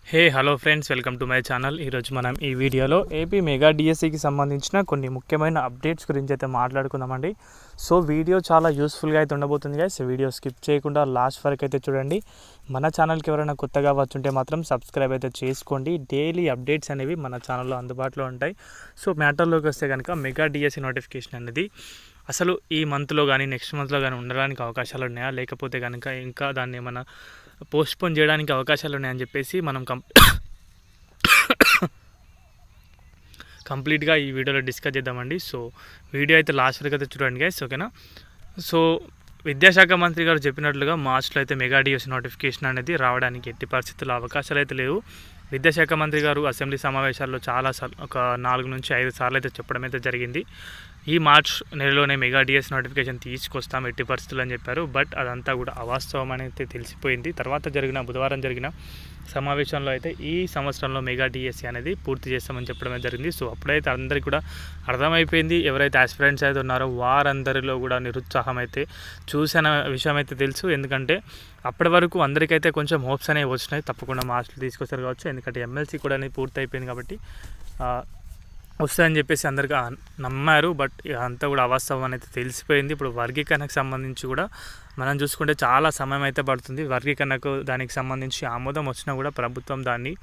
Hello friends, welcome to my channel. ఈరోజు మనం ఈ వీడియోలో ఏపీ మెగా డిఎస్సికి సంబంధించిన కొన్ని ముఖ్యమైన అప్డేట్స్ గురించి అయితే మాట్లాడుకుందామండి. సో వీడియో చాలా యూస్ఫుల్గా అయితే ఉండబోతుంది గైస్. వీడియో స్కిప్ చేయకుండా లాస్ట్ వరకు అయితే చూడండి. మన ఛానల్కి ఎవరైనా కొత్తగా వచ్చుంటే మాత్రం సబ్స్క్రైబ్ అయితే చేసుకోండి. డైలీ అప్డేట్స్ అనేవి మన ఛానల్లో అందుబాటులో ఉంటాయి. సో మ్యాటర్లోకి వస్తే కనుక మెగా డిఎస్సి నోటిఫికేషన్ అనేది అసలు ఈ మంత్లో కానీ నెక్స్ట్ మంత్లో కానీ ఉండడానికి అవకాశాలు ఉన్నాయా, లేకపోతే కనుక ఇంకా దాన్ని ఏమైనా పోస్ట్పోన్ చేయడానికి అవకాశాలు ఉన్నాయని చెప్పేసి మనం కంప్లీట్గా ఈ వీడియోలో డిస్కస్ చేద్దామండి. సో వీడియో అయితే లాస్ట్ వరకు అయితే చూడండి గైస్, ఓకేనా. సో విద్యాశాఖ మంత్రి గారు చెప్పినట్లుగా మార్చ్లో అయితే మెగా డిఎస్సి నోటిఫికేషన్ అనేది రావడానికి ఎట్టి పరిస్థితుల్లో అవకాశాలు అయితే లేవు. విద్యాశాఖ మంత్రి గారు అసెంబ్లీ సమావేశాల్లో ఒక 4 నుంచి 5 సార్లు అయితే చెప్పడం అయితే జరిగింది. ఈ మార్చ్ నెలలోనే మెగా డిఎస్ నోటిఫికేషన్ తీసుకొస్తాం ఎట్టి పరిస్థితులు అని చెప్పారు. బట్ అదంతా కూడా అవాస్తవం అనేది తెలిసిపోయింది. తర్వాత బుధవారం జరిగిన సమావేశంలో అయితే ఈ సంవత్సరంలో మెగా డిఎస్సి అనేది పూర్తి చేస్తామని చెప్పడమే జరిగింది. సో అప్పుడైతే అందరికీ కూడా అర్థమైపోయింది. ఎవరైతే ఆస్పిరెంట్స్ అయితే ఉన్నారో వారందరిలో కూడా నిరుత్సాహం అయితే చూసిన విషయం అయితే తెలుసు. ఎందుకంటే అప్పటి వరకు అందరికైతే కొంచెం హోప్స్ అనేవి వచ్చినాయి, తప్పకుండా మార్క్స్లు తీసుకొస్తారు కావచ్చు. ఎందుకంటే ఎమ్మెల్సీ కూడా అనేది పూర్తి అయిపోయింది కాబట్టి వస్తాయని చెప్పేసి అందరికీ నమ్మారు. బట్ అంతా కూడా అవాస్తవం అనేది తెలిసిపోయింది. ఇప్పుడు వర్గీకరణకు సంబంధించి కూడా మనం చూసుకుంటే చాలా సమయం అయితే పడుతుంది. వర్గీకరణకు దానికి సంబంధించి ఆమోదం వచ్చినా కూడా ప్రభుత్వం దాన్ని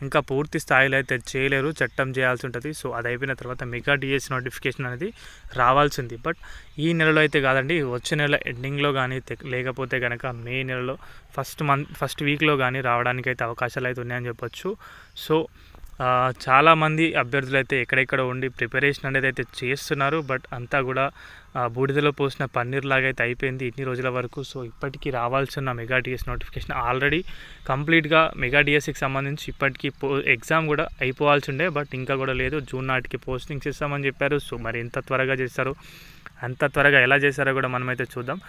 ఇంకా పూర్తి స్థాయిలో అయితే చేయలేరు, చట్టం చేయాల్సి ఉంటుంది. సో అది అయిపోయిన తర్వాత మెగా డిఎస్సి నోటిఫికేషన్ అనేది రావాల్సింది. బట్ ఈ నెలలో అయితే కాదండి, వచ్చే నెల ఎండింగ్లో కానీ లేకపోతే కనుక మే నెలలో ఫస్ట్ వీక్లో కానీ రావడానికి అయితే అవకాశాలు అయితే ఉన్నాయని చెప్పొచ్చు. సో చాలామంది అభ్యర్థులు అయితే ఎక్కడెక్కడ ఉండి ప్రిపరేషన్ అనేది అయితే చేస్తున్నారు. బట్ అంతా కూడా బూడిదలో పోసిన పన్నీర్ లాగా అయితే అయిపోయింది ఇన్ని రోజుల వరకు. సో ఇప్పటికీ రావాల్సిన మెగా డిఎస్సి నోటిఫికేషన్ ఆల్రెడీ కంప్లీట్గా మెగా డిఎస్సికి సంబంధించి ఇప్పటికీ ఎగ్జామ్ కూడా అయిపోవాల్సి ఉండే, బట్ ఇంకా కూడా లేదు. జూన్ నాటికి పోస్టింగ్స్ ఇస్తామని చెప్పారు. సో మరి ఎంత త్వరగా చేస్తారు, అంత త్వరగా ఎలా చేస్తారో కూడా మనమైతే చూద్దాం.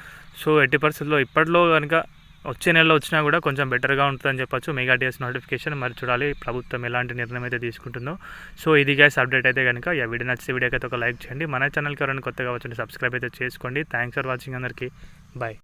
సో ఎట్టి పరిస్థితుల్లో ఇప్పట్లో కనుక వచ్చే నెలలో వచ్చినా కూడా కొంచెం బెటర్గా ఉంటుందని చెప్పొచ్చు మెగా డిఎస్ నోటిఫికేషన్. మరి చూడాలి ప్రభుత్వం ఎలాంటి నిర్ణయం అయితే తీసుకుంటుందో. సో ఇది గైస్ అప్డేట్ అయితే కనుక వీడియో నచ్చితే వీడియోకి అయితే ఒక లైక్ చేయండి. మన ఛానల్కి ఎవరైనా కొత్తగా వచ్చి సబ్స్క్రైబ్ అయితే చేసుకోండి. థ్యాంక్స్ ఫర్ వాచింగ్ అందరికీ. బాయ్.